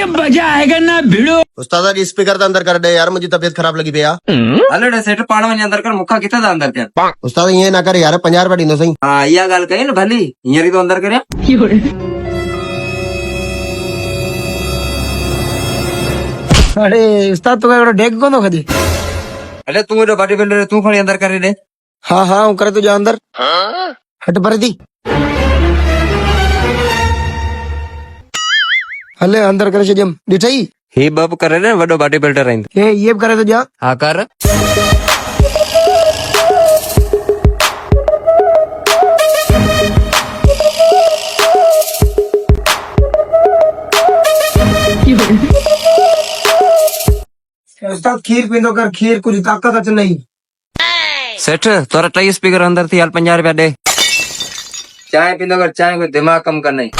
मजा आएगा ना भिड़ो। उस्ताद जी स्पीकर दा अंदर कर दे यार, मुझे तबीयत खराब लगी पे यार। हले सेट पाण वञ अंदर कर, मुखा किथे दा अंदर कर। उस्ताद ये ना कर यार, 50 रुपया ॾींदो सही। हां इहा ॻाल्हि कई न भली, हींअर ई तो अंदर करया। अरे उस्ताद तो एड़ो डेग कोन खदी। अरे तू एडो बॉडी बिल्डर तू खणी अंदर करे दे। हाँ हाँ हूं करे तो जा अंदर। हट पर दी हले अंदर करे छजम ॾिठई। ही बब करे ने वडो बॉडी बिल्डर आइन। ए ये भी करे तो जा। हां कर। उस्ताद खीर पींदो कर, खीर कुछ ताकत अच नहीं। सेठ तोरा टई स्पीकर अंदर थी, हाल 50 रुपया दे। चाय पींदो कर, चाय को दिमाग कम कर नहीं।